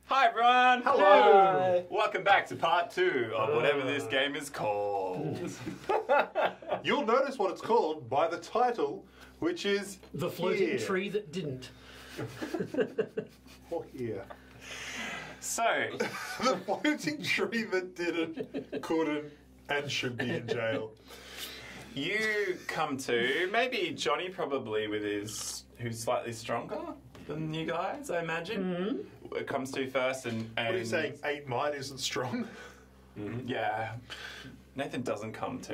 Hi everyone! Hello! Welcome back to part 2 of whatever this game is called. You'll notice what it's called by the title, which is The floating here. tree that didn't. Or here. So, The floating tree that didn't, couldn't, and should be in jail. you come to, maybe Johnny probably with his, who's slightly stronger than you guys, I imagine. It comes to first and... What are you saying? 8 might isn't strong? Yeah. Nathan doesn't come to.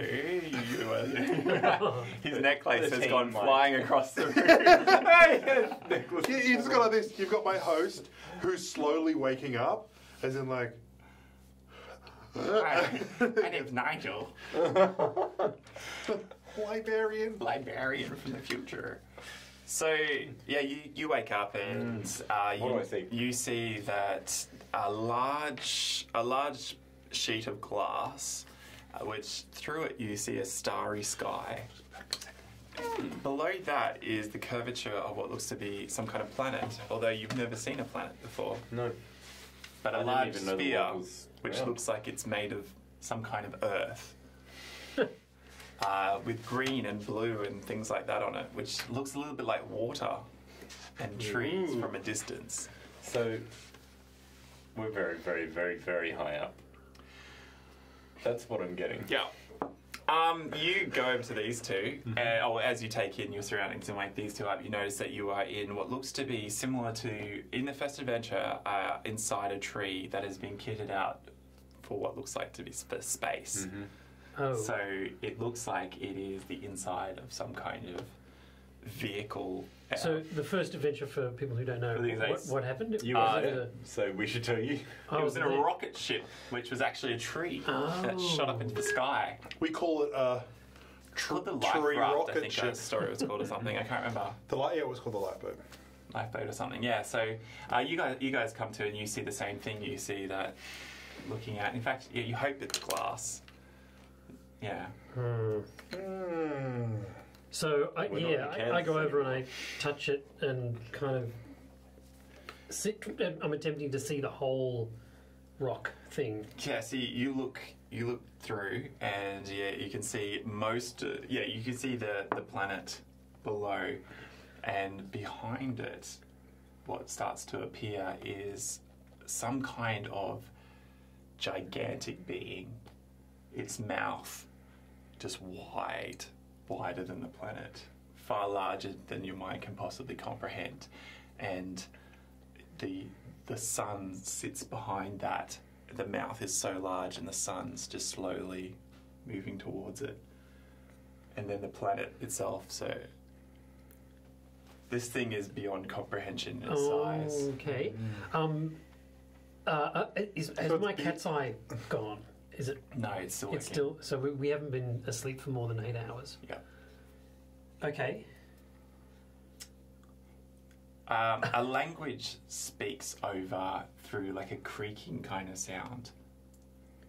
His necklace has 13 gone might. flying across the room. Necklace You, is you just got like this. You've got my host who's slowly waking up, as in like. Hi, my name's Nigel, Librarian. librarian from the future. So yeah, you wake up and What do I see? you see that a large sheet of glass, which through it you see a starry sky. Below that is the curvature of what looks to be some kind of planet, although you've never seen a planet before. No. But I a didn't large even know the sphere, world was which round. looks like it's made of some kind of earth. With green and blue and things like that on it, which looks a little bit like water and trees Ooh. from a distance. So, we're very, very, very, very high up. That's what I'm getting. Yeah. You go over to these two, as you take in your surroundings and wake these two up, you notice that you are in what looks to be similar to, in the first adventure, inside a tree that has been kitted out for what looks like to be for space. Oh. So it looks like it is the inside of some kind of vehicle. So the first adventure, for people who don't know, For these eights. what happened? You Was are it there, so we should tell you. It was in a there? rocket ship, which was actually a tree that shot up into the sky. We call it a It's called the life tree raft, I rocket think ship. that story was called or something. I can't remember. The light. Yeah, it was called the lifeboat. Lifeboat or something. Yeah. So you guys come to and you see the same thing. You see that looking at. In fact, yeah, you hope it's glass. Yeah. So We're not I in Kansas go over and anymore. I touch it and kind of sit. I'm attempting to see the whole rock thing. Yeah. So you look through and yeah, you can see most. You can see the planet below, and behind it, what starts to appear is some kind of gigantic being. Its mouth just wider than the planet, far larger than your mind can possibly comprehend, and the sun sits behind that. The mouth is so large and the sun's just slowly moving towards it, and then the planet itself. So this thing is beyond comprehension in size. Okay. Has it's my big. cat's eye gone? Is it? No, it's still working. It's still. So we haven't been asleep for more than 8 hours. Yeah. Okay. A language speaks over through like a creaking kind of sound,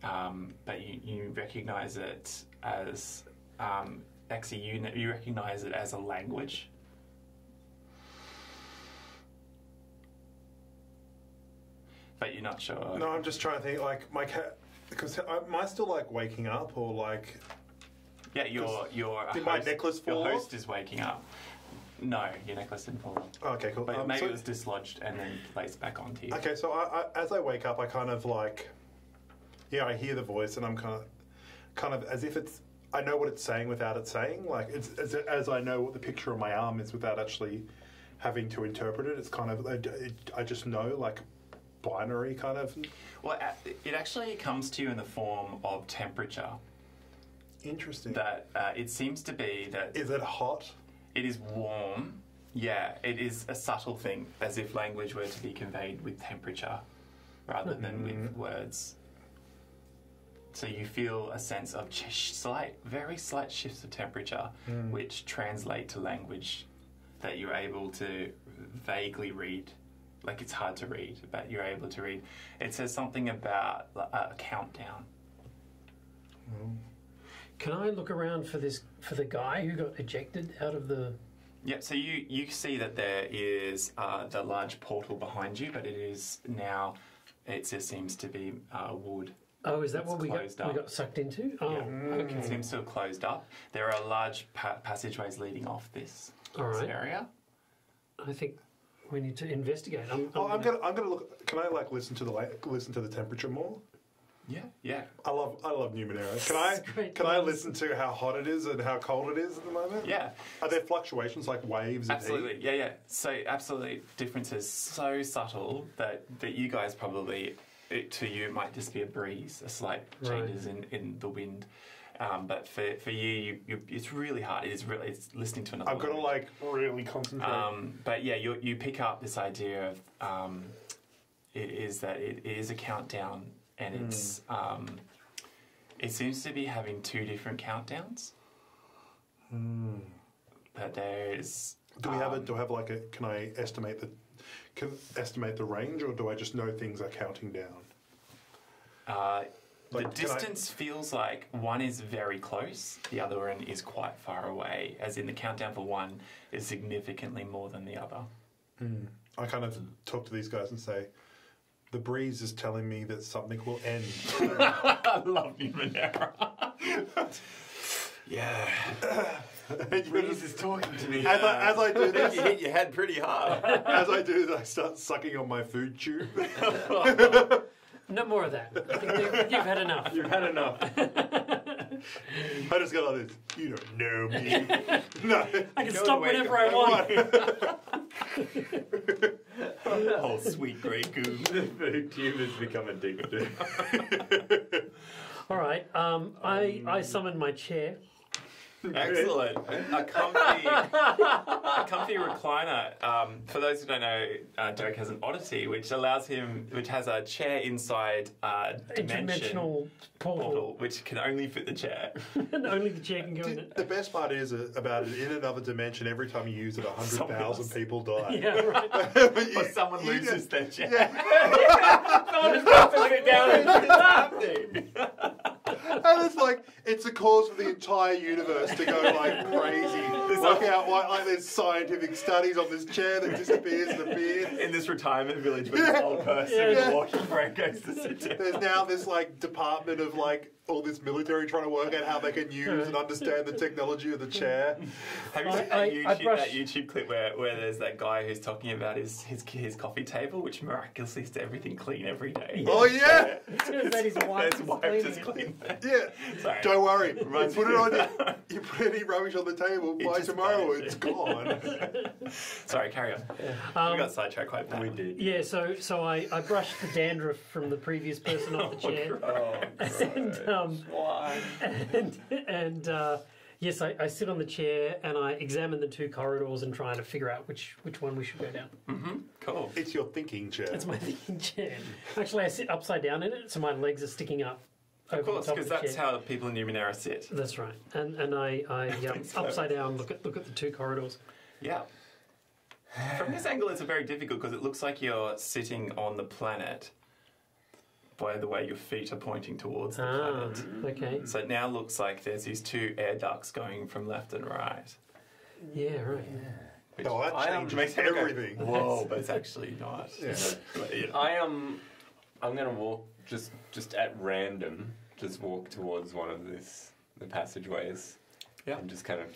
but you recognise it as actually you recognise it as a language. But you're not sure. No, I'm just trying to think. Like my cat, because am I still like waking up or like? Yeah, your Did my host, necklace fall your off? host is waking up. No, your necklace didn't fall off. Oh, okay, cool. But maybe so- it was dislodged and then placed back onto you. Okay, so I as I wake up, I kind of like, yeah, I hear the voice, and I'm kind of as if it's. I know what it's saying without it saying. Like it's as I know what the picture on my arm is without actually having to interpret it. It's kind of I just know like binary kind of. Well, it actually comes to you in the form of temperature. Interesting. That it seems to be that Is it hot? it is warm. Yeah, it is a subtle thing, as if language were to be conveyed with temperature rather than with words. So you feel a sense of very slight shifts of temperature, which translate to language that you're able to vaguely read. Like it's hard to read, but you're able to read. It says something about a countdown. Can I look around for the guy who got ejected out of the? Yep, so you see that there is the large portal behind you, but it is now it just seems to be wood. Oh, is that It's what we closed got? We up. got sucked into? Oh, okay. It seems to have closed up. There are large passageways leading off this area. I think we need to investigate. I'm gonna look. Can I listen to the temperature more? Yeah. I love Numenera. Can I listen to how hot it is and how cold it is at the moment? Yeah. Are there fluctuations like waves? Absolutely. Yeah. So absolutely differences so subtle that you guys probably, to you, it might just be a breeze, a slight changes in the wind. But for you, it's really hard. It's listening to another. I've got to really concentrate. But yeah, you pick up this idea of it is a countdown, and it's it seems to be having two different countdowns. But there's do I have like a? Can I estimate the range, or do I just know things are counting down? The distance feels like one is very close, the other one is quite far away, as in the countdown for one is significantly more than the other. I kind of talk to these guys and say, the breeze is telling me that something will end. I love Numenera. Yeah. The breeze is talking to me. As I do this, You hit your head pretty hard. as I do this, I start sucking on my food tube. no more of that. I think you've had enough. You've had enough. I just go like this. You don't know me. No. I can Go stop away, whenever go I want. Oh, sweet grey goo. The food tube has become addictive. All right. I summoned my chair. Excellent. A comfy recliner. For those who don't know, Derek has an oddity which has a chair inside Interdimensional portal. which can only fit the chair. And only the chair can go in it. The best part is about it, in another dimension, every time you use it, 100,000 people die. Yeah, right. Or someone loses their chair. Someone just drops it down and It's happening. And it's like, it's a cause for the entire universe to go like crazy. Look out, like there's scientific studies on this chair that disappears and appears. In this retirement village with this old person walking where it goes to sit down. There's now this like department of like all this military trying to work out how they can use and understand the technology of the chair. Have you seen that YouTube clip where there's that guy who's talking about his coffee table, which miraculously keeps everything clean every day? Oh yeah, his wife His wife just cleaned it. yeah. Sorry. Don't worry, you put any rubbish on the table. By just tomorrow, vanishes. it's gone. Sorry, carry on. We got sidetracked quite bad. We did. Yeah, so I brushed the dandruff from the previous person off the chair. Why? And yes, I sit on the chair and I examine the two corridors and try to figure out which one we should go down. Cool. It's your thinking chair. It's my thinking chair. Actually, I sit upside down in it, so my legs are sticking up over Of course, the top of because the that's chair. how people in Numenera sit. That's right. And I upside down look at the two corridors. Yeah. From this angle, it's very difficult because it looks like you're sitting on the planet by the way your feet are pointing towards the planet. Okay. So it now looks like there's these two air ducts going from left and right. Yeah, right. Which Oh, that changes makes it go, everything. Whoa, but it's actually not. Yeah. But, you know. I'm gonna walk just at random. Just walk towards one of the passageways. Yeah. And just kind of.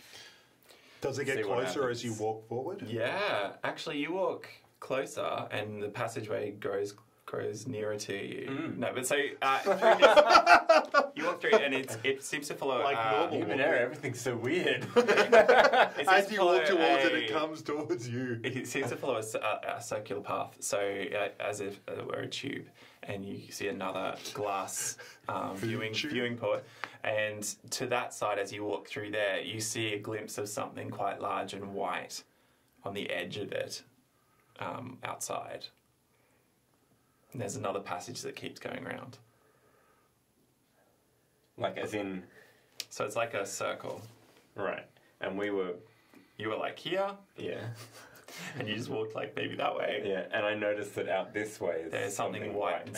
Does it get See what closer as you happens. walk forward? Yeah, actually, you walk closer, and the passageway grows nearer to you. No, but so through this, you walk through, and it seems to follow Like normal. Numenera, everything's so weird. As you walk towards it, it comes towards you. It seems to follow a circular path, so as if it were a tube, and you see another glass viewing port, and to that side, as you walk through there, you see a glimpse of something quite large and white on the edge of it, outside. And there's another passage that keeps going around. Like as in. So it's like a circle. Right. And You were like here, yeah. and you just walked like maybe that way. Yeah, and I noticed that out this way is There's something white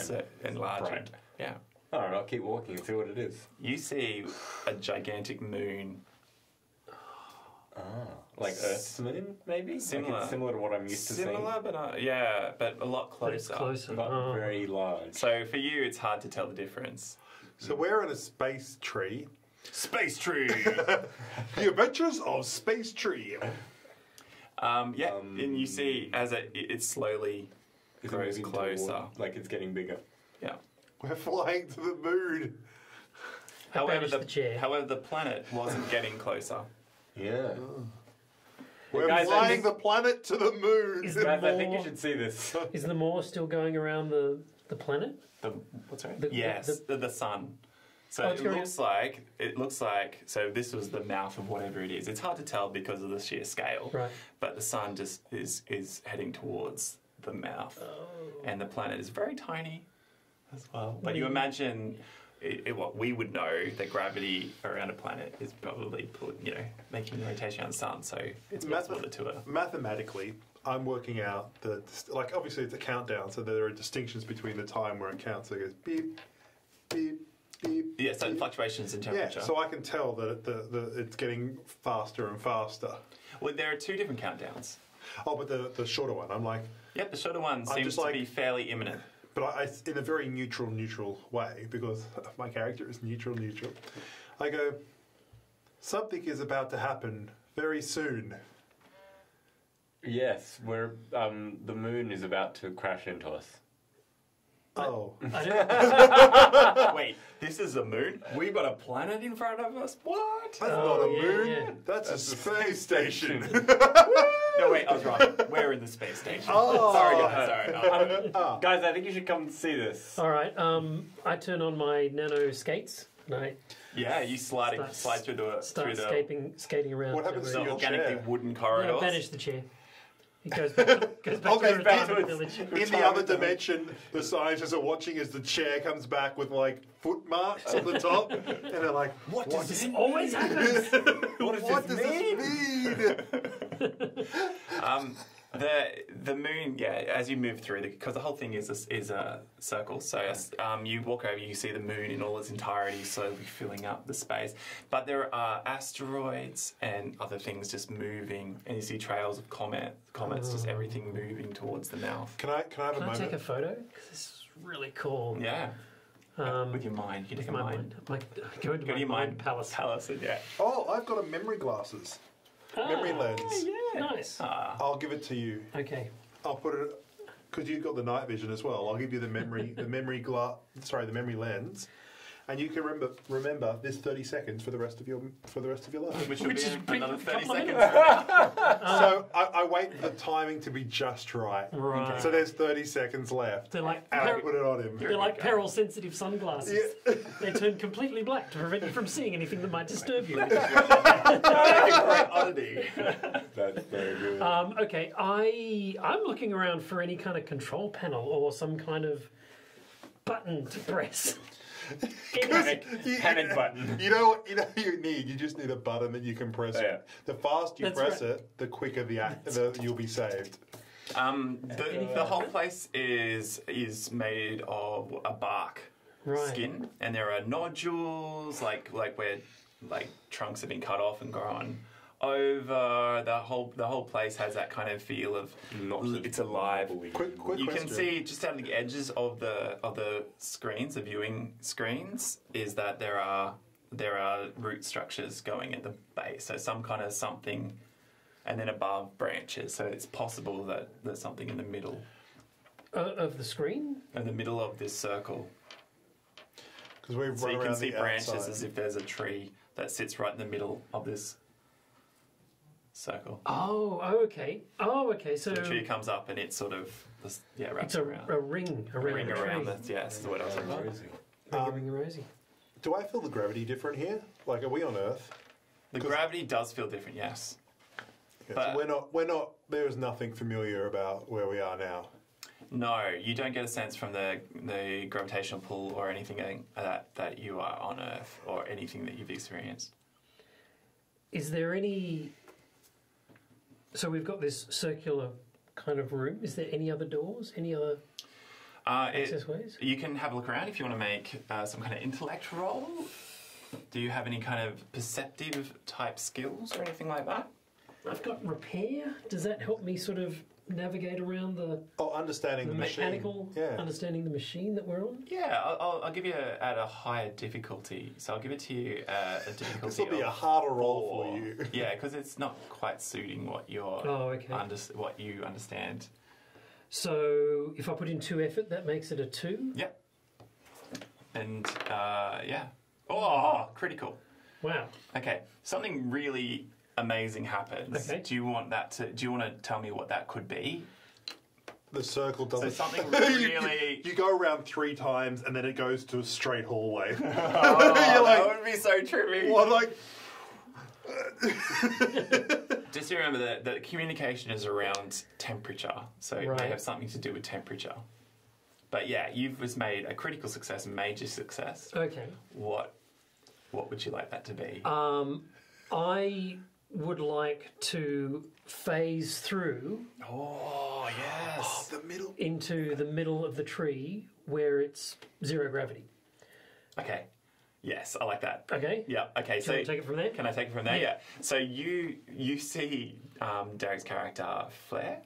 and large. bright. Yeah. Alright, I'll keep walking and see what it is. You see a gigantic moon. Like Earth's moon, maybe? Similar. Like it's similar to what I'm used to seeing. Similar, but yeah, but a lot But it's closer. closer. But Oh. very large. So for you, it's hard to tell the difference. So we're in a space tree. Space tree. The Adventures of Space Tree. And you see as it slowly Is it grows moving closer. toward- like it's getting bigger. Yeah. We're flying to the moon. Banish the chair. However, the planet wasn't getting closer. Yeah. We're Guys, I flying think- the planet to the moon. Is Guys, I think you more- should see this. Is the Moor still going around the planet? The what's right? The- Yes, the sun. So Oh, it's it going- looks like so this was the mouth of whatever it is. It's hard to tell because of the sheer scale. Right. But the sun just is heading towards the mouth, and the planet is very tiny as well. But you imagine what we would know that gravity around a planet is probably making a rotation around the sun. So it's possible the two are. Mathematically, I'm working out like obviously it's a countdown, so there are distinctions between the time where it counts. So it goes beep, beep, beep. Yeah, so beep. fluctuations in Yeah, temperature. so I can tell that it's getting faster and faster. Well, there are two different countdowns. Oh, but the shorter one, I'm like, Yep, the shorter one I'm seems just to like- be fairly imminent. but I in a very neutral way, because my character is neutral. I go, something is about to happen very soon. Yes, we're the moon is about to crash into us. Oh. I don't. Wait, this is a moon? We've got a planet in front of us? What? That's not a yeah, moon. yeah. That's a space station. No, wait, I was wrong. We're in the space station. Oh. Sorry, guys. Sorry. Guys, I think you should come see this. All right. I turn on my nano skates and I Yeah, you slide through the start through skating around. What happens the to the your organically chair? wooden Yeah, corridors. banish the chair. It goes back to Okay, the back retirement to village. In the other dimension, the scientists are watching as the chair comes back with like foot marks on the top, and they're like, What does this Always happens. "What does this mean?" The moon, yeah, as you move through, because the whole thing is a circle. So you walk over, you see the moon in all its entirety, slowly filling up the space. But there are asteroids and other things just moving, and you see trails of comets, just everything moving towards the mouth. Can I have a Can I moment? take a photo? Because this is really cool. Yeah, with your mind, you take a My mind. mind. Go into Go my to your mind palace. and yeah. Oh, I've got a memory glasses. Memory lens. Yeah, Nice. I'll give it to you. Okay. I'll put it because you've got the night vision as well. I'll give you the memory, the memory lens, and you can remember this 30 seconds for the rest of your life. Which will Which be is another a 30 couple of seconds. minutes. So I wait for the timing to be just right. Right. So there's 30 seconds left, They're like and I put it on him. they're like peril-sensitive sunglasses. Yeah. They turn completely black to prevent you from seeing anything that might disturb you. Great oddity. That's very good. Okay, I'm looking around for any kind of control panel or some kind of button to press. Panic button. You know what you need? You just need a button that you can press. Yeah. The faster you That's press right. it, the quicker you'll be saved. The whole place is made of a bark Right. skin, and there are nodules like where trunks have been cut off and grown over. The whole place has that kind of feel of it's alive. Quick You question. can see just out of the edges of the screens, the viewing screens, is that there are root structures going at the base. So some kind of something, and then above branches. So it's possible that there's something in the middle Of the screen? of this circle. Because we So run you can around see the branches outside. as if there's a tree that sits right in the middle of this circle. Oh, okay. So The tree comes up and it sort of wraps it's a around. ring around Ring the tree. around the this is what I was looking for. Ring a rosy. Do I feel the gravity different here? Like, are we on Earth? The gravity does feel different, yes. Okay, But- so we're not. There is nothing familiar about where we are now. No, you don't get a sense from the gravitational pull or anything that you are on Earth or anything that you've experienced. Is there any... So we've got this circular kind of room. Is there any other doors? Any other access ways? You can have a look around if you want to make some kind of intellect roll. Do you have any kind of perceptive type skills or anything like that? I've got repair. Does that help me sort of navigate around the understanding the machine. mechanical, understanding the machine that we're on? Yeah, I'll give you at a higher difficulty. So I'll give it to you a difficulty. This will be of a harder roll 4. for you. Yeah, because it's not quite suiting what you're what you understand. So if I put in 2 effort, that makes it a 2? Yep. And critical. Wow. Okay, something really amazing happens. Okay. Do you want to tell me what that could be? The circle doesn't. So something really. You go around 3 times and then it goes to a straight hallway. Oh, You're like, that would be so trippy. well, like. Just remember that the communication is around temperature, so it may Right. have something to do with temperature. But yeah, you've just made a critical success, a major success. Okay. What would you like that to be? I would like to phase through Oh yes. The middle. into the middle of the tree where it's 0 gravity. Okay. Yes, I like that. Okay? Yeah. Okay. Can I take it from there? Can I take it from there? Yeah. Yeah. So you see Derek's character Flare.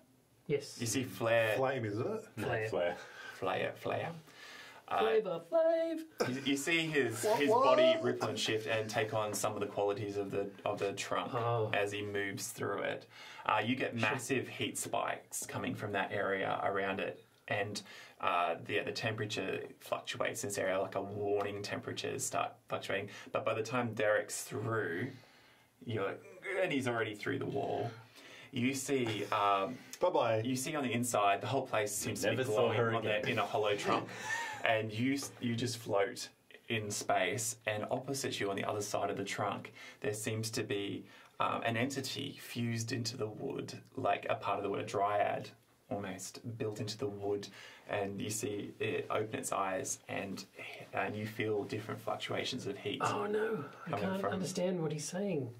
Yes. You see Flare. Flame, is it? Flare. Flare. Flavor Flav. You see his What? body ripple and shift and take on some of the qualities of the trunk Oh. as he moves through it. You get massive heat spikes coming from that area around it, and the temperature fluctuates in this area, like a warning temperatures start fluctuating. But by the time Derek's through, and he's already through the wall. You see, Bye-bye. you see on the inside, the whole place seems to be Never saw her glowing again. in a hollow trunk, and you just float in space. And opposite you, on the other side of the trunk, there seems to be an entity fused into the wood, like a part of the wood, a dryad almost built into the wood. And you see it open its eyes, and you feel different fluctuations of heat. Oh no, I Coming can't from- understand what he's saying.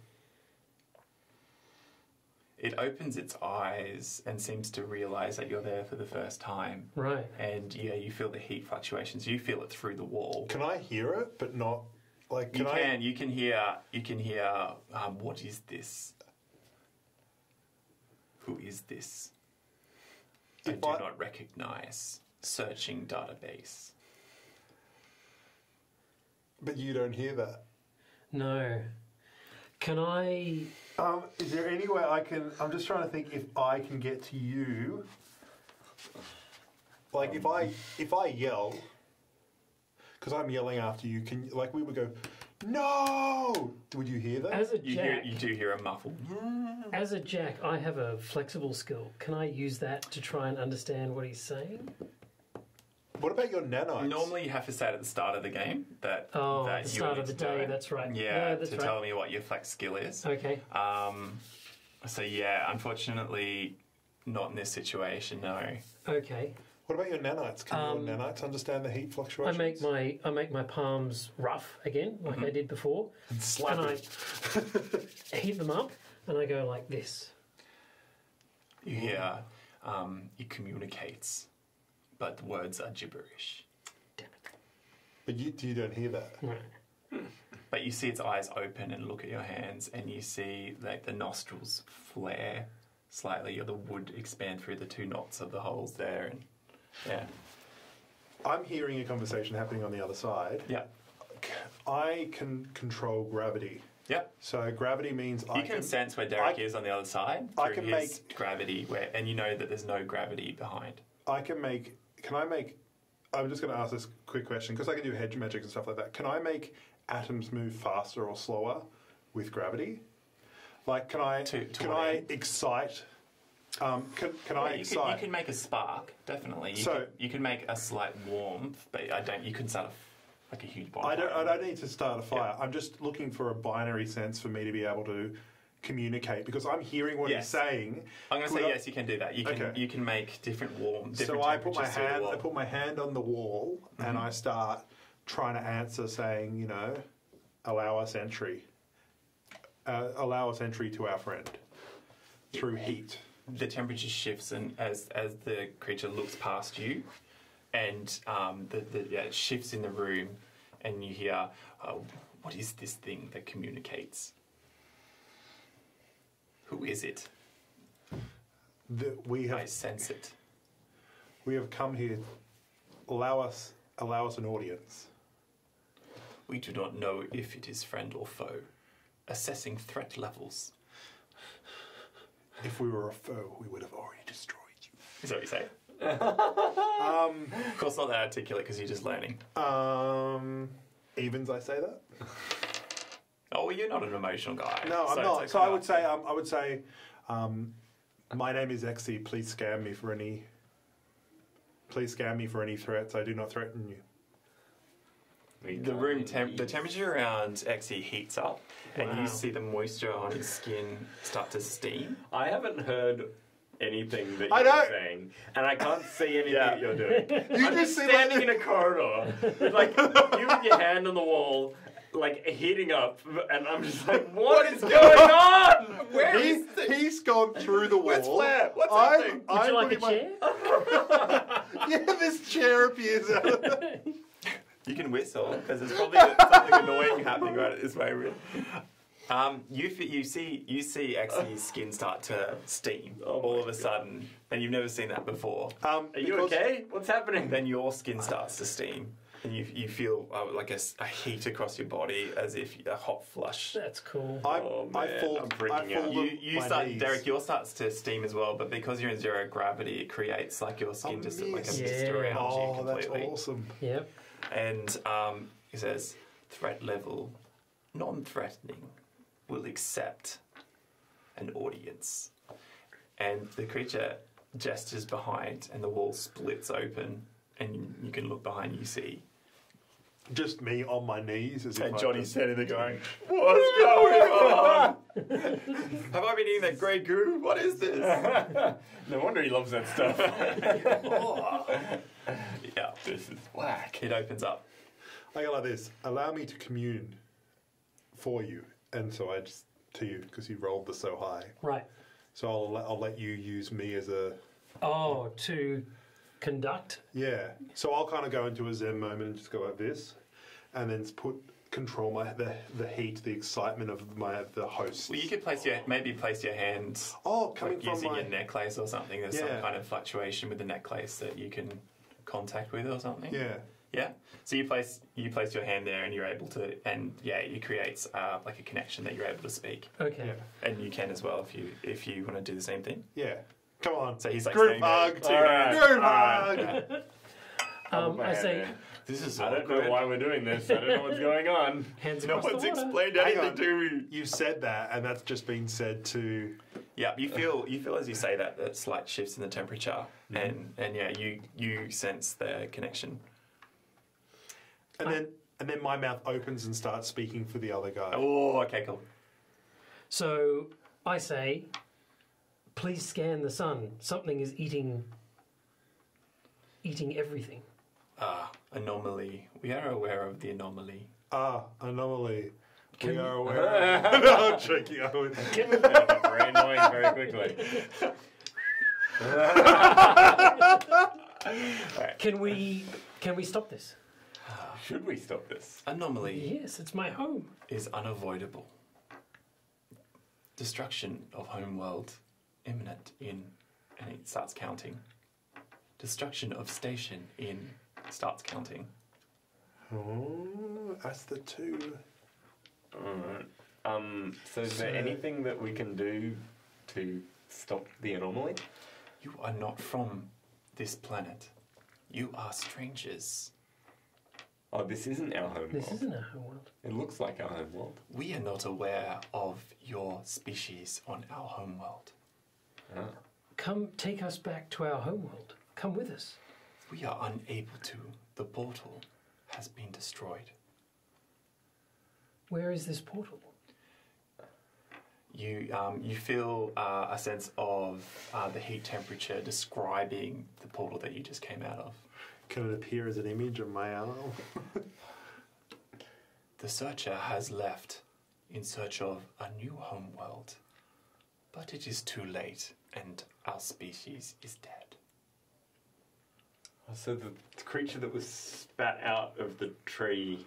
It opens its eyes and seems to realise that you're there for the first time. Right. And you feel the heat fluctuations. You feel it through the wall. Can I hear it, but not like? You can hear. What is this? Who is this? I If do I- not recognise. Searching database. But you don't hear that. No. Can I? Is there any way I can? I'm just trying to think if I can get to you. Like if I yell, because I'm yelling after you. Can we would go, no? Would you hear that? As a jack, You do hear a muffled. as a jack, I have a flexible skill. Can I use that to try and understand what he's saying? What about your nanites? Normally, you have to say it at the start of the game that. Oh, that at the you start need of the to do day. it. That's right. Yeah, that's to right. tell me what your flex skill is. Okay. So yeah, unfortunately, not in this situation. No. Okay. What about your nanites? Can your nanites understand the heat I fluctuations? make my palms rough again, like I did before, and slap and it. I heat them up, and I go like this. You hear, he communicates, but the words are gibberish. But you don't hear that. Right. But you see its eyes open and look at your hands, and you see like the nostrils flare slightly, or the wood expand through the 2 knots of the holes there, and yeah, I'm hearing a conversation happening on the other side. yeah, I can control gravity. yeah. So gravity means You can sense where Derek is on the other side I through can his gravity, and you know that there's no gravity behind. I'm just going to ask this quick question because I can do hedge magic and stuff like that. Can I make atoms move faster or slower with gravity? Like, can I To can what I end? excite? Can I Yeah, excite? you can make a spark, definitely. You can make a slight warmth, but you couldn't start like a huge bonfire. I don't need to start a fire. I'm just looking for a binary sense for me to be able to communicate because I'm hearing what Yes. he's saying. I'm going to Could say I- yes. You can do that. Okay. You can make different warm. So Different I put my temperatures through the hand. wall. I put my hand on the wall and I start trying to answer, saying, allow us entry. Allow us entry to our friend through heat. The temperature shifts, and as the creature looks past you, and it shifts in the room, and you hear, "What is this thing that communicates?" Who is it? We I have sense it. we have come here. Allow us an audience. We do not know if it is friend or foe. Assessing threat levels. If we were a foe, we would have already destroyed you. Is that what you say? Of course, not that articulate because you're just learning. Evens, I say that. Oh, well, you're not an emotional guy. No, I'm so not. it's So okay. I would say, my name is Exy. Please scan me for any. Please scan me for any threats. I do not threaten you. The room the temperature around Exy heats up, and you see the moisture on his skin start to steam. I haven't heard anything that I you're know. saying, and I can't see anything that you're doing. You I'm just just see standing like- in a corridor, with like you with your hand on the wall, like heating up, and I'm just like, what is going on? Where is He's gone through the wall. Where's Flair? What's I'm- happening? Would I'm you like a putting chair? Yeah, this chair appears out of You can whistle because there's probably something annoying happening right at this moment. You see Exy's skin start to steam all of a sudden, and you've never seen that before. Are you okay? What's happening? Then your skin starts to steam, and you feel like a heat across your body as if a hot flush. That's cool. I Oh, fall. man, I'm freaking out. You start, Derek. Yours starts to steam as well, but because you're in zero gravity, it creates like your skin just like a mist Yeah. around you Oh, that's completely. awesome. Yep. And he says, threat level, non-threatening, will accept an audience. And the creature gestures behind, and the wall splits open, and you can look behind. You see, Just me on my knees as if and I Johnny's was- standing there going, "What's going on? Have I been eating that grey goo? What is this?" No wonder he loves that stuff. Yeah, This is whack. it opens up. I go like this. Allow me to commune for you, and so I just to you because you rolled this so high. Right. So I'll let you use me as a Oh, to conduct. yeah. So I'll kind of go into a Zen moment and just go like this, and then control the heat, the excitement of the host. Well, you could place your hands Coming like from using my your necklace or something. There's some Yeah. kind of fluctuation with the necklace that you can contact with or something. yeah. Yeah. So you place your hand there, and you're able to, and yeah, it creates like a connection that you're able to speak, Okay. Yeah. and you can as well if you want to do the same thing. Yeah. Come on. So he's like Group standing there, hug. two hands. Group Alright. hug. I say This is I don't know awkward. why we're doing this. I don't know what's going on. hands No across one's the water. explained Hang anything on. to me. You said that, and that's just been said to. Yeah, you feel as you say that slight shifts in the temperature, and yeah, you sense the connection. And then my mouth opens and starts speaking for the other guy. Oh, okay, cool. So I say, please scan the sun. Something is eating everything. Anomaly. We are aware of the anomaly. Anomaly. Can We we- are aware. No, I'm joking. I would. Very annoying very quickly. Can we stop this? Should we stop this? Anomaly Yes, it's my home. is unavoidable. Destruction of homeworld imminent in, and it starts counting. Destruction of station in starts counting. Oh, that's the two. Alright. So is there anything that we can do to stop the anomaly? You are not from this planet. You are strangers. Oh, this isn't our home This world. isn't our home world. It looks like our home world. We are not aware of your species on our homeworld. Ah. Come take us back to our home world. Come with us. We are unable to. The portal has been destroyed. Where is this portal? You feel a sense of the heat temperature describing the portal that you just came out of. Can it appear as an image of my arm? The searcher has left in search of a new homeworld, but it is too late, and our species is dead. So the creature that was spat out of the tree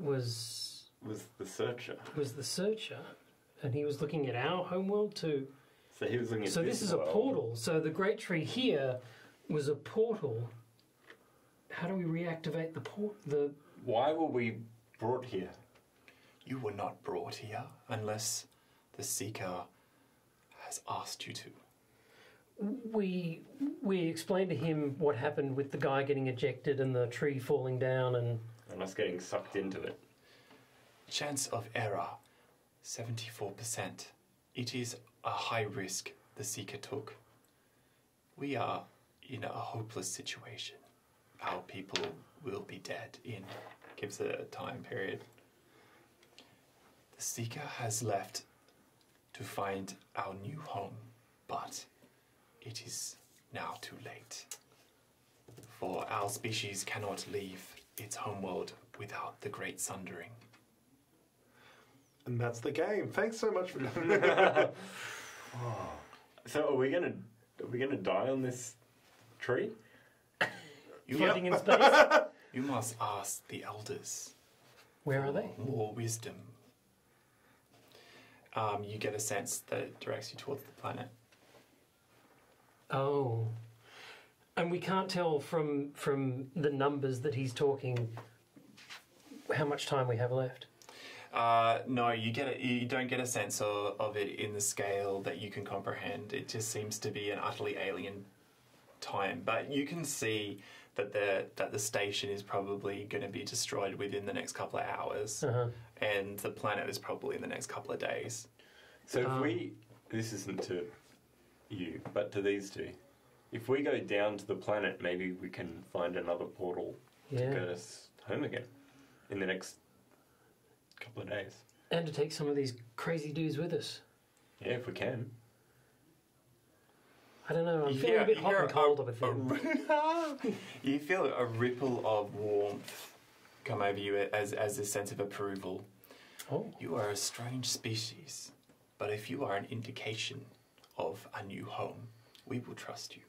Was was the searcher. the searcher, and he was looking at our homeworld too. So he was looking at So this is a world. portal. So the great tree here was a portal. How do we reactivate the Why were we brought here? You were not brought here unless the Seeker has asked you to. We explained to him what happened with the guy getting ejected and the tree falling down and us getting sucked into it. Chance of error, 74%. It is a high risk the Seeker took. We are in a hopeless situation. Our people will be dead in, gives a time period. The Seeker has left to find our new home, but it is now too late. For our species cannot leave its homeworld without the Great Sundering. And that's the game. Thanks so much for So are we gonna die on this tree? floating in space. You must ask the elders. Where are they? More wisdom. You get a sense that it directs you towards the planet. Oh. And we can't tell from the numbers that he's talking how much time we have left. No, you don't get a sense of it in the scale that you can comprehend. It just seems to be an utterly alien time. But you can see that the station is probably going to be destroyed within the next couple of hours, and the planet is probably in the next couple of days. So if this isn't to you, but to these two, if we go down to the planet, maybe we can find another portal to get us home again in the next couple of days. And to take some of these crazy dudes with us. Yeah, if we can. I don't know, I'm feeling a bit hot and cold with him. You feel a ripple of warmth come over you as a sense of approval. Oh. You are a strange species, but if you are an indication of a new home, we will trust you.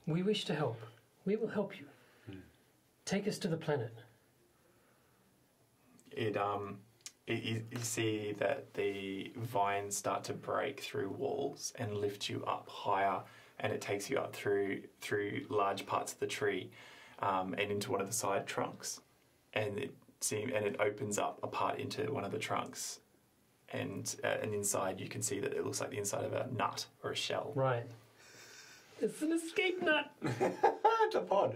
We wish to help. We will help you. Take us to the planet. You see that the vines start to break through walls and lift you up higher, and it takes you up through large parts of the tree, and into one of the side trunks, and it opens up a part into one of the trunks, and inside you can see that it looks like the inside of a nut or a shell. Right. It's an escape nut. It's a pod.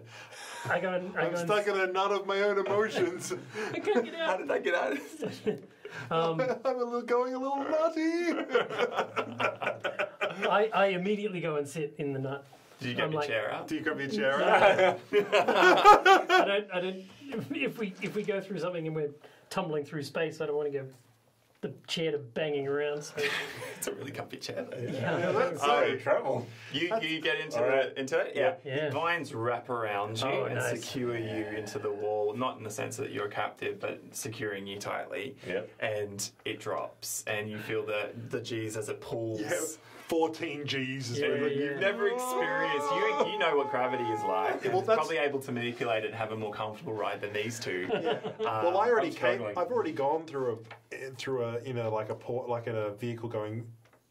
I'm stuck in a nut of my own emotions. I can't get How out. did I get out? I'm going a little nutty. I immediately go and sit in the nut. Did you get I'm your like- chair out? Do you grab your chair out? I don't. If we go through something and we're tumbling through space, I don't want to go the chair to banging around. So. It's a really comfy chair. Yeah, that's Oh, trouble. You get into Alright. into it, yeah. Yeah. Vines wrap around you Oh, and nice. secure you into the wall, not in the sense that you're captive, but securing you tightly. Yep. And it drops, and you feel the G's as it pulls. Yeah, 14 G's is Yeah, really yeah. You've never experienced. You know what gravity is like. well, and that's- probably able to manipulate it and have a more comfortable ride than these two. Well, I already I'm came. struggling. I've already gone through a like a port, like in a vehicle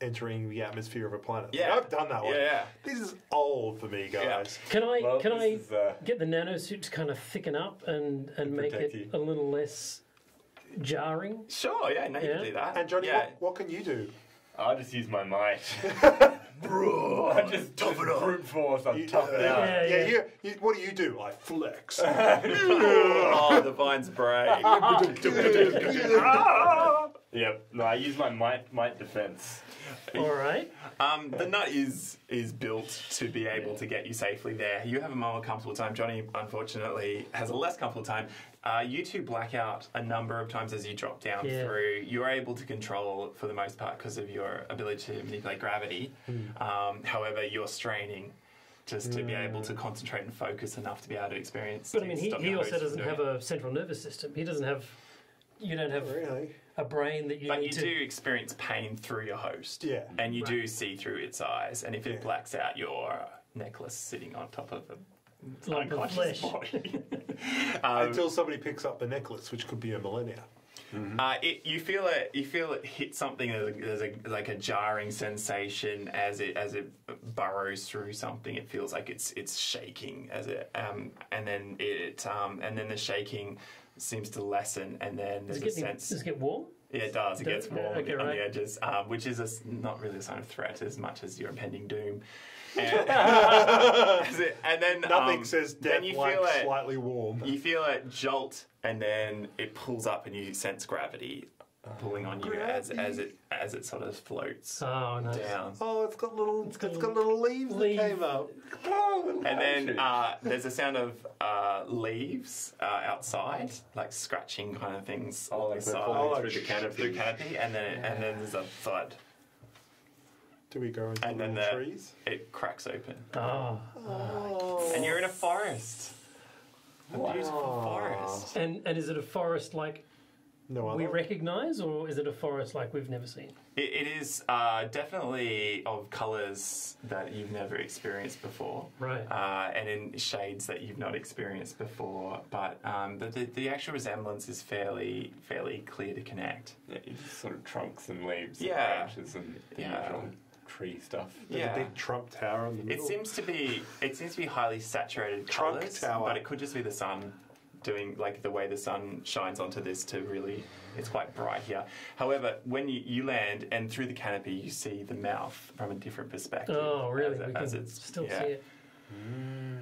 entering the atmosphere of a planet. Yeah. I've done that one. Yeah. This is old for me, guys. Can I Well, can this I is, get the nanosuit to kind of thicken up and make protect it you. a little less jarring? Sure, yeah, no, you Yeah. can do that. And Johnny, yeah. what can you do? I'll just use my might. I just brute force. I'll tough it out. Yeah. What do? I flex. Oh, the vines break. Yep. No, I use my might defense. All right. The nut is built to be able to get you safely there. You have a more comfortable time. Johnny, unfortunately, has a less comfortable time. You two black out a number of times as you drop down Yeah. through. You're able to control for the most part because of your ability to manipulate gravity. However, you're straining just to be able to concentrate and focus enough to be able to experience. But I mean, stop he your also host doesn't from have doing it. a central nervous system. He doesn't have. You don't have Really? a brain that you But need you to. do experience pain through your host. Yeah. And you Right. do see through its eyes. And if it Yeah. blacks out your necklace sitting on top of a Lump of unconscious flesh. body. Until somebody picks up the necklace, which could be a millennia. You feel it. You feel it hit something. There's a jarring sensation as it burrows through something. It feels like it's shaking as it and then the shaking seems to lessen, and then there's a sense. Does it get warm? Yeah, it does. It gets warm on right. the edges, which is not really a sign of threat as much as your impending doom. And, and then Nothing says death then you like feel it, slightly warm. You feel it jolt, and then it pulls up, and you sense gravity pulling on you as it sort of floats down. Oh, it's got little leaves that came up. And then there's a sound of leaves outside, like scratching kind of things on the side through the canopy. and then there's a thud. Do we go into and then the trees? It cracks open. Oh. And you're in a forest. A beautiful forest. And is it a forest like we recognise, or is it a forest like we've never seen? It is definitely of colours that you've never experienced before. Right. And in shades that you've not experienced before. But the actual resemblance is fairly clear to connect. Yeah, it's sort of trunks and leaves and branches and the usual tree stuff. There's a big Trump tower in the middle. It seems to be highly saturated Trunk colours, tower. but it could just be the sun doing, like, the way the sun shines onto this to really, it's quite bright here. However, when you land and through the canopy you see the mouth from a different perspective. Oh, really? We As can it's still see it.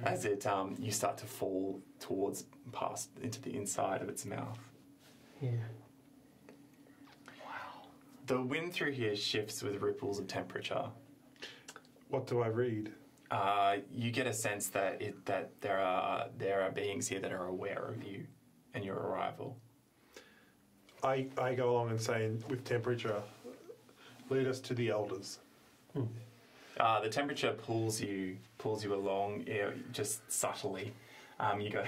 As it you start to fall past into the inside of its mouth. Yeah. The wind through here shifts with ripples of temperature. What do I read? You get a sense that there are beings here that are aware of you and your arrival. I go along and say, with temperature, lead us to the elders. The temperature pulls you along, just subtly.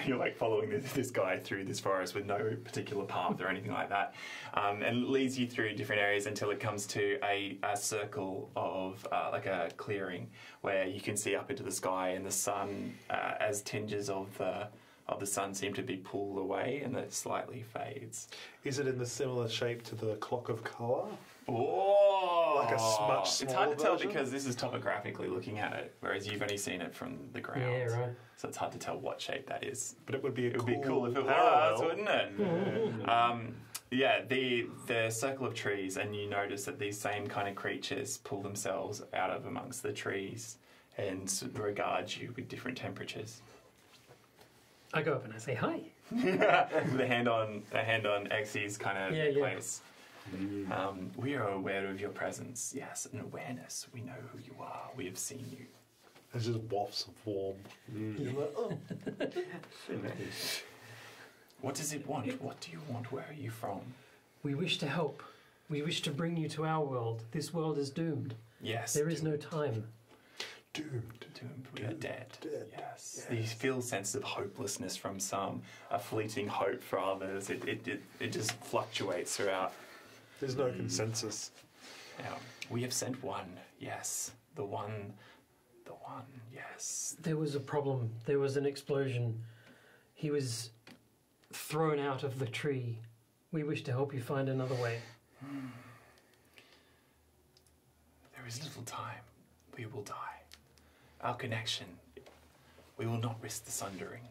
You're like following this guy through this forest with no particular path or anything like that, and leads you through different areas until it comes to a circle of like a clearing where you can see up into the sky, and the sun, as tinges of the sun seem to be pulled away, and it slightly fades. Is it in the similar shape to the clock of colour? Oh, like a much smaller It's hard to tell version? because this is topographically looking at it, whereas you've only seen it from the ground. Yeah, right. So it's hard to tell what shape that is. But it would be It would be cool if it parallel. was, wouldn't it? The circle of trees, and you notice that these same kind of creatures pull themselves out of amongst the trees and regard you with different temperatures. I go up and I say hi. The hand on Exy's kind of place. We are aware of your presence. Yes, an awareness. We know who you are. We have seen you. There's just wafts of warm. You're like, oh. What does it want? What do you want? Where are you from? We wish to help. We wish to bring you to our world. This world is doomed. Yes. There is no time. Doomed. We are dead. Dead. Yes. You feel sense of hopelessness from some, a fleeting hope for others. It just fluctuates throughout. There's no consensus. Yeah. We have sent one. Yes. The one. Yes. There was a problem. There was an explosion. He was thrown out of the tree. We wish to help you find another way. There is little time. We will die. Our connection. We will not risk the sundering.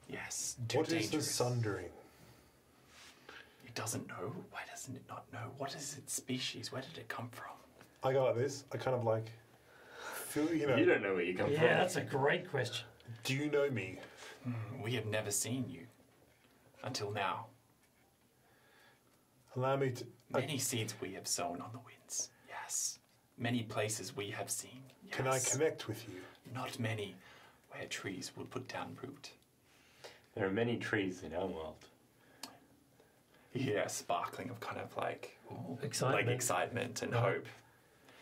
Yes. Too What is the dangerous. sundering? It doesn't know. Why doesn't it not know? What is its species? Where did it come from? I go like this. I kind of like feel, You don't know where you come from. Yeah, that's a great question. Do you know me? We have never seen you until now. Allow me to. Many seeds we have sown on the winds. Yes. Many places we have seen. Yes. Can I connect with you? Not many where trees will put down root. There are many trees in our world. Yeah, sparkling of kind of like Excitement. and hope.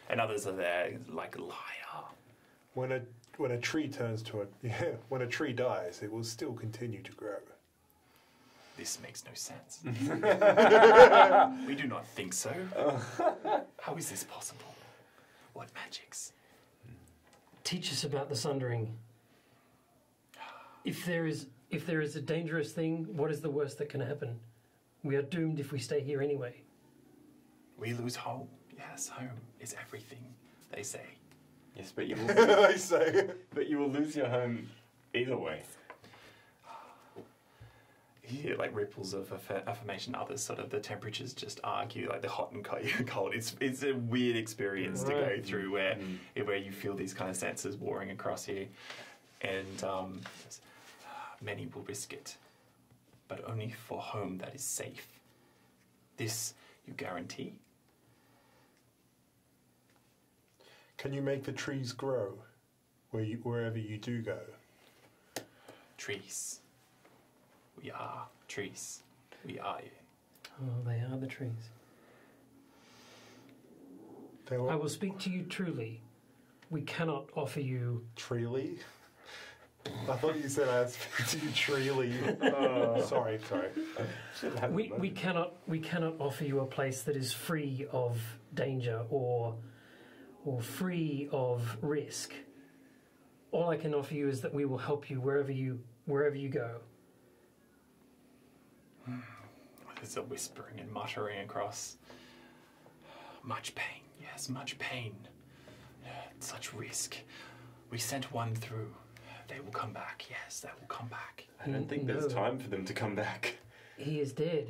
And others are there like liar. When a tree turns to a when a tree dies, it will still continue to grow. This makes no sense. We do not think so. How is this possible? What magics? Teach us about the Sundering. If there is a dangerous thing, what is the worst that can happen? We are doomed if we stay here anyway. We lose home. Yes, home is everything, they say. Yes, but you will, They say. but you will lose your home either way. You hear like ripples of affirmation. Others sort of the temperatures just argue, like the hot and cold. It's a weird experience to go through where you feel these kind of senses warring across you, and many will risk it, but only for home that is safe. This you guarantee. Can you make the trees grow wherever you do go? Trees. We are trees. We are you. Oh, they are the trees. They were I will speak to you truly. We cannot offer you... Treely? I thought you said I'd speak to you treely. Sorry. We cannot offer you a place that is free of danger or free of risk. All I can offer you is that we will help you wherever you go. There's a whispering and muttering across. Much pain, yes, much pain. Such risk. We sent one through. They will come back, yes, they will come back. I don't think there's time for them to come back. He is dead.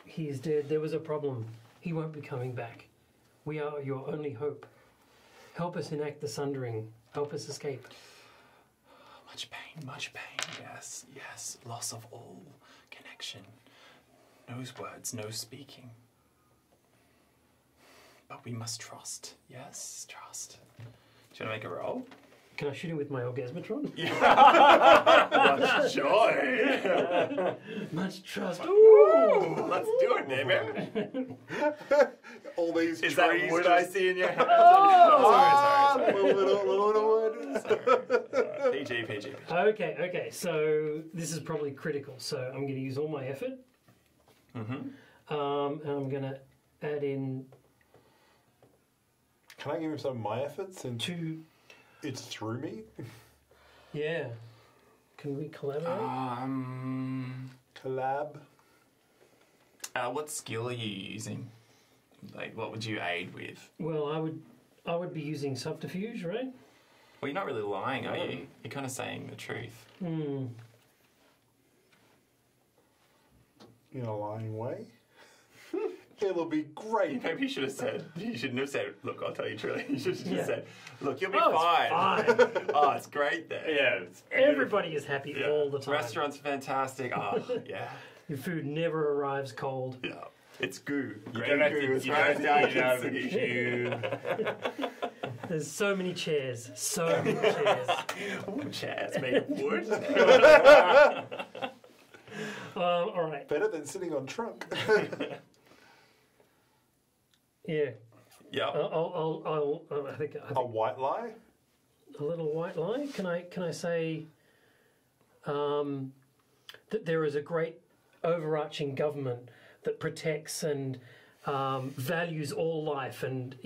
He is dead. There was a problem. He won't be coming back. We are your only hope. Help us enact the Sundering. Help us escape. Much pain, yes, yes. Loss of all connection. No words, no speaking. But we must trust. Yes, trust. Do you want to make a roll? Can I shoot him with my orgasmatron? Much joy. Much trust. Ooh, let's do it, baby. All these Is trees that wood I see in your hands? Oh! Sorry. little wood. PG. Okay. So this is probably critical. So I'm going to use all my effort. Mm-hmm. And I'm going to add in Can I give him some of my efforts? And 2... it's through me? Yeah. Can we collaborate? Collab? What skill are you using? Like, what would you aid with? Well, I would be using subterfuge, right? Well, you're not really lying, are you? You're kind of saying the truth. Hmm. In a lying way? It'll be great. Maybe you should have said, you shouldn't have said, look, I'll tell you truly. You should have just Yeah. said, look, you'll be Oh, fine. it's fine. Oh, it's great there. Yeah. Everybody is happy Yeah. all the time. Restaurant's fantastic. Oh, yeah. Your food never arrives cold. Yeah. It's goo. You Great don't have goo to, as you far don't as have the to eye eat out of can the see. tube. There's so many chairs. So many chairs. Ooh, chairs made of wood. All right. Better than sitting on trunk. Yeah. Yeah. I think A white lie? a little white lie. Can I say that there is a great overarching government that protects and values all life and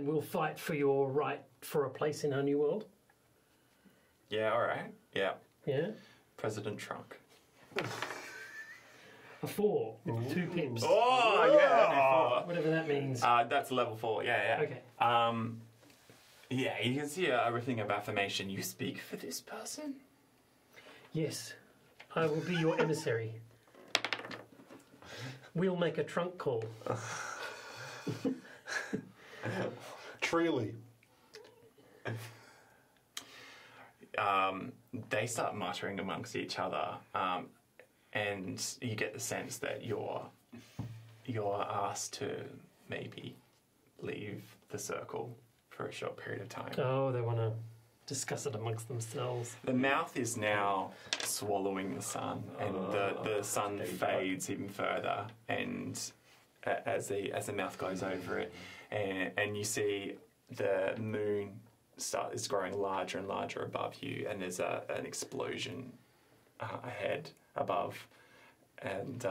will fight for your right for a place in our new world? Yeah, all right. Yeah. Yeah. President Trunk. A 4 with 2 pips. Oh, yeah. Whatever that means. That's level 4. Yeah. Okay. Yeah, you can see everything of affirmation. You speak for this person? Yes. I will be your emissary. We'll make a trunk call. Treely. They start muttering amongst each other, and you get the sense that you're asked to maybe leave the circle for a short period of time. Oh, they want to discuss it amongst themselves. The mouth is now swallowing the sun, and the sun fades even further, and as the mouth goes over it, and you see the moon is growing larger and larger above you, and there's an explosion ahead above, and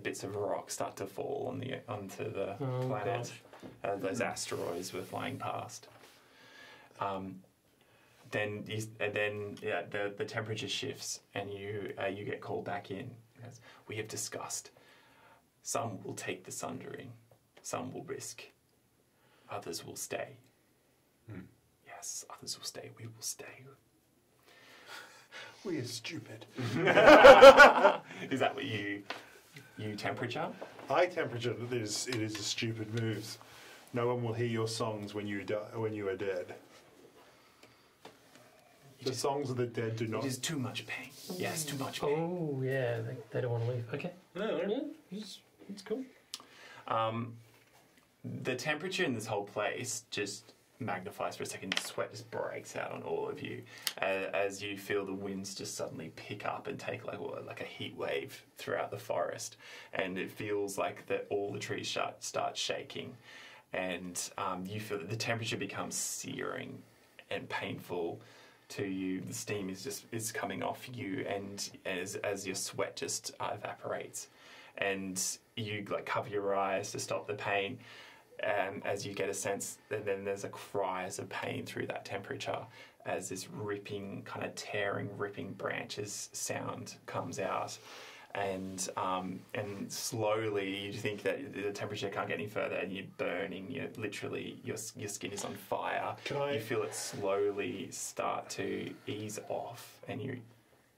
bits of rock start to fall onto the planet. Those asteroids were flying past. Then the temperature shifts, and you get called back in. Because we have discussed. Some will take the Sundering, some will risk, others will stay. Yes, others will stay, we will stay. We are stupid. Is that what you temperature? I temperature it is a stupid moves. No one will hear your songs when you are dead. The songs of the dead do not. It is too much pain. Yes, too much pain. Oh, yeah, they don't want to leave. Okay. Yeah, it's cool. The temperature in this whole place just magnifies for a second. Sweat just breaks out on all of you as you feel the winds just suddenly pick up and take like a heat wave throughout the forest, and it feels like that all the trees start shaking, and you feel that the temperature becomes searing and painful to you. The steam is coming off you, and as your sweat just evaporates, and you like cover your eyes to stop the pain. As you get a sense that then there's a cries of pain through that temperature as this ripping, kind of tearing, ripping branches sound comes out. And slowly you think that the temperature can't get any further and you're burning, your skin is on fire. You feel it slowly start to ease off, and you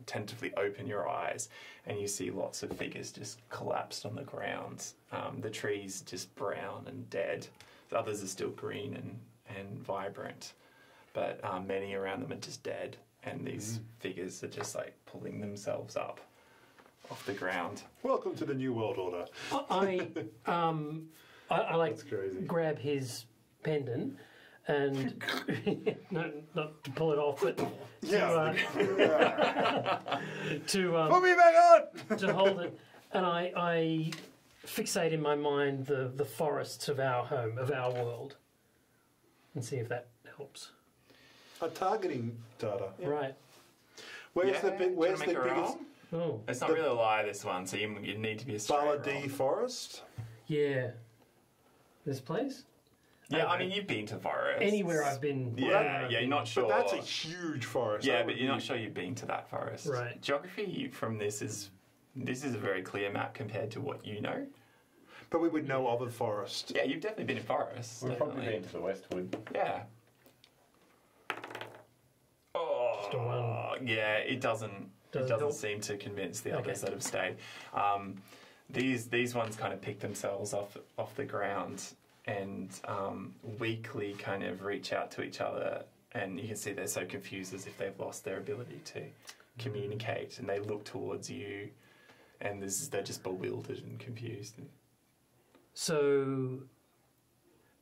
tentatively open your eyes and you see lots of figures just collapsed on the ground. The trees just brown and dead. The others are still green and vibrant, but many around them are just dead, and these figures are just like pulling themselves up off the ground. Welcome to the New World Order. I like grab his pendant and no, not to pull it off, but to put me back on to hold it, and I fixate in my mind the forests of our home, of our world, and see if that helps. Targeting data. Yeah. Right. Where's the biggest? Oh. It's not really a lie, this one, so you need to be a straight roll. Baladi Forest? Yeah. This place? Yeah, I mean, you've been to forests. Anywhere I've been. Yeah, you're not sure. But that's a huge forest. Yeah, but you're not sure you've been to that forest. Right. Geography from this is a very clear map compared to what you know. But we would know of a forest. Yeah, you've definitely been in forests. We've probably been to the Westwood. Yeah. Just a one. Yeah, it doesn't seem to convince the others that have stayed. These ones kind of pick themselves off the ground and weakly kind of reach out to each other, and you can see they're so confused as if they've lost their ability to communicate, and they look towards you, and they're just bewildered and confused. So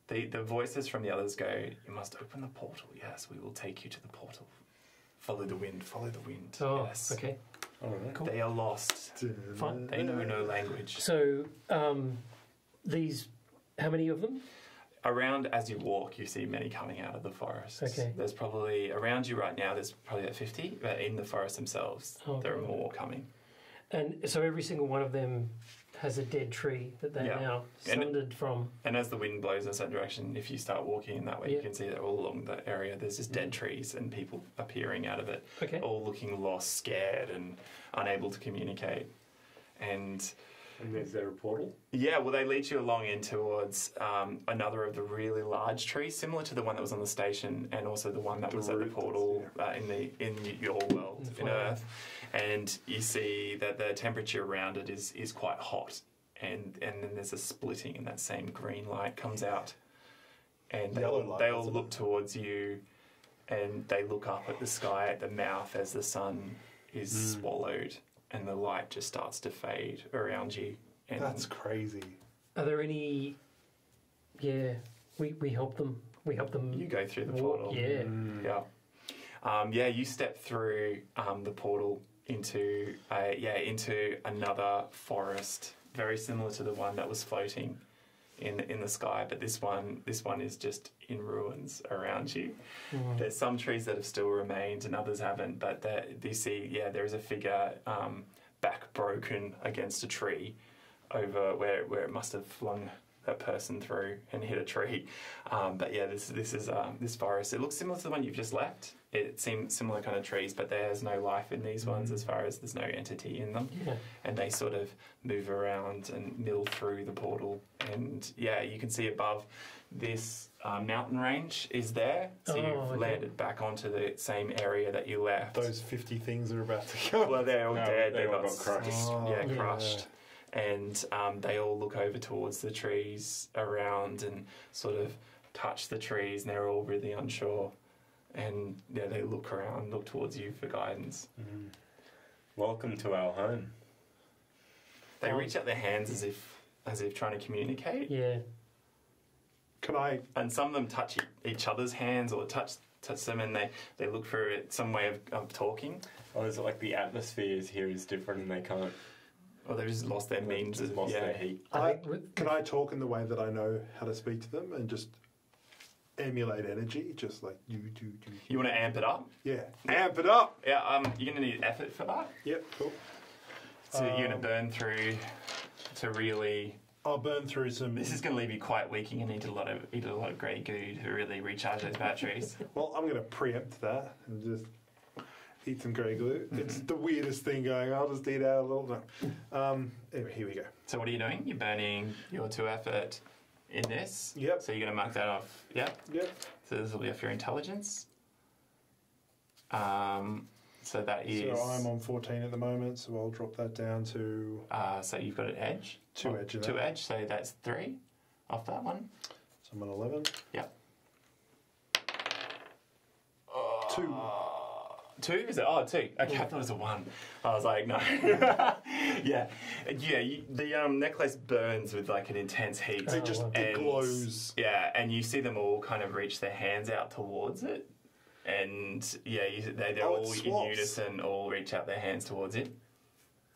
the voices from the others go, "You must open the portal. Yes, we will take you to the portal. Follow the wind. Follow the wind." Oh, yes. okay. All right. Cool. They are lost. Fine. They know no language. So these, how many of them? Around as you walk, you see many coming out of the forest. Okay. There's probably, around you right now, there's probably about 50, but in the forest themselves, there are more coming. And so every single one of them has a dead tree that they're now sundered from. And as the wind blows in a certain direction, if you start walking in that way, you can see that all along the area there's just dead trees and people appearing out of it, all looking lost, scared and unable to communicate. And is there a portal? Yeah, well, they lead you along in towards another of the really large trees, similar to the one that was on the station, and also the one that was at the portal in your world, in Earth. And you see that the temperature around it is quite hot, and then there's a splitting, and that same green light comes out, and they all look towards you, and they look up at the sky at the mouth as the sun is swallowed. And the light just starts to fade around you. And that's crazy. Are there any... Yeah, we help them. We help them... You go through the portal. Yeah. Yeah, you step through the portal into another forest, very similar to the one that was floating in the sky, but this one is just in ruins around you. There's some trees that have still remained and others haven't, but you see, there is a figure back broken against a tree over where it must have flung a person through and hit a tree. But yeah, this forest. It looks similar to the one you've just left. It seems similar kind of trees, but there's no life in these ones as far as there's no entity in them. Yeah. And they sort of move around and mill through the portal. And yeah, you can see above this mountain range is there. So you've landed back onto the same area that you left. Those 50 things are about to go. Well, they're all dead. They all got crushed. Crushed. And they all look over towards the trees around and sort of touch the trees, and they're all really unsure. And yeah, they look around, look towards you for guidance. Mm. Welcome to our home. They reach out their hands as if trying to communicate. Yeah. Can I? And some of them touch each other's hands or touch them, and they look for some way of talking. Oh, is it like the atmosphere here is different and they can't? Or they've just lost their means. Just lost their heat. Can I talk in the way that I know how to speak to them and just emulate energy, just like you do? You want to amp it up? Yeah, amp it up. Yeah. You're gonna need effort for that. Yep, cool. So you're gonna burn through to really. I'll burn through some. This is going to leave you quite weak. You're going to eat a lot of grey goo to really recharge those batteries. Well, I'm going to preempt that and just eat some grey glue. Mm-hmm. It's the weirdest thing going. I'll just eat out a little. Anyway, here we go. So what are you doing? You're burning your 2 effort in this. Yep. So you're going to mark that off. Yep. Yep. So this will be off your intelligence. So that is. So I'm on 14 at the moment, so I'll drop that down to. So you've got an edge. 2 edge. 2 edge. So that's 3 off that one. So I'm on 11. Yep. 2. 2 is it? Oh, 2. Okay, I thought it was a 1. I was like, no. yeah. The necklace burns with like an intense heat. It glows. Yeah, and you see them all kind of reach their hands out towards it. And yeah, they're all in unison, all reach out their hands towards it.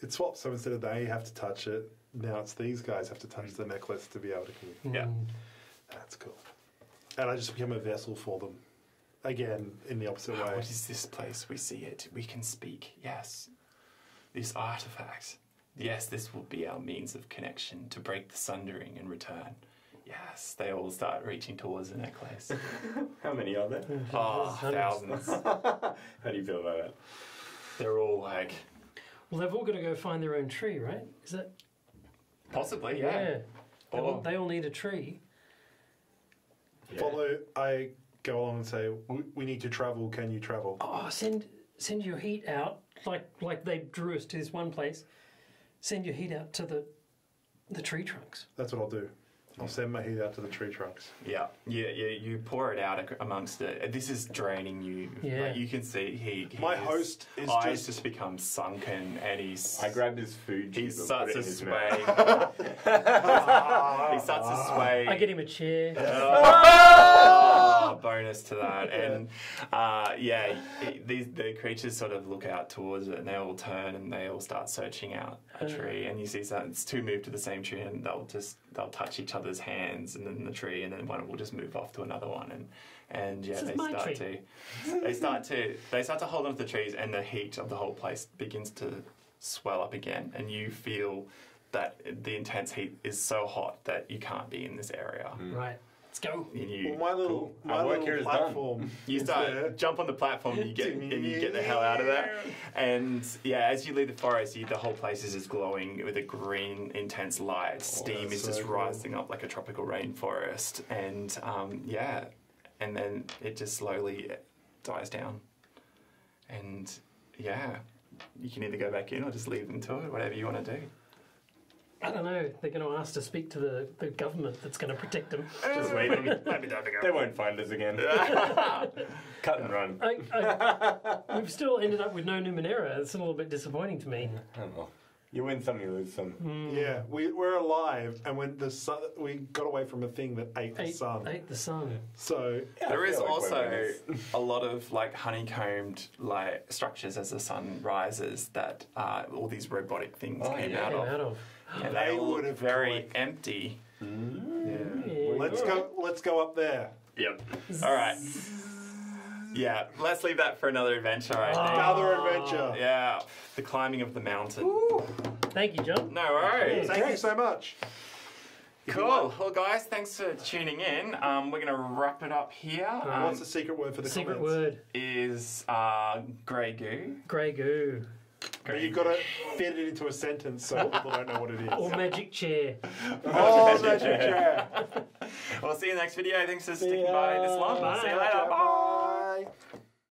It swaps, so instead of they have to touch it, now it's these guys have to touch the necklace to be able to communicate. Yeah. That's cool. And I just become a vessel for them. Again, in the opposite way. What is this place? We see it. We can speak. Yes. This artifact. Yes, this will be our means of connection to break the Sundering and return. Yes, they all start reaching towards the necklace. How many are there? Oh, thousands. How do you feel about that? They're all like... Well, they've all got to go find their own tree, right? Is that... Possibly, yeah. They all need a tree. Yeah. Follow, I go along and say, we need to travel, can you travel? Oh, send your heat out, like they drew us to this one place. Send your heat out to the tree trunks. That's what I'll do. I'll send my heat out to the tree trunks. Yeah. You pour it out amongst it. This is draining you. Yeah. Like you can see My host is just become sunken, and I grabbed his food. He starts to sway. Mouth. He starts to sway. I get him a chair. Bonus to that. And the creatures sort of look out towards it, and they all turn and they all start searching out a tree. And you see it's 2 move to the same tree, and they'll touch each other's hands, and then the tree, and then one will just move off to another one, and they start to hold on to the trees, and the heat of the whole place begins to swell up again, and you feel that the intense heat is so hot that you can't be in this area. Right. Let's go. My little platform. You jump on the platform, and you get the hell out of there. And yeah, as you leave the forest, the whole place is just glowing with a green, intense light. Steam is just rising up like a tropical rainforest, and and then it just slowly dies down. And yeah, you can either go back in or just leave them to it, whatever you want to do. I don't know. They're going to ask to speak to the government that's going to protect them. Just wait. They won't find us again. Cut and run. We've still ended up with no Numenera. It's a little bit disappointing to me. I don't know. You win some, you lose some. Yeah, we're alive, and when the sun, we got away from a thing that ate the sun. Ate the sun. So there is also a lot of like honeycombed like structures as the sun rises that all these robotic things came out of. And they would have very empty. Yeah. Let's go up there. Yep. All right. Yeah, let's leave that for another adventure, I think. Another adventure. Yeah, the climbing of the mountain. Ooh. Thank you, John. No worries. Thank you so much. Cool. Well, guys, thanks for tuning in. We're going to wrap it up here. What's the secret word for the Secret comments? word. Is grey goo. Grey goo. But you've got to fit it into a sentence so people don't know what it is. Or magic chair. Oh, magic chair. We'll see you in the next video. Thanks for sticking by this long. Bye. See you later. Bye.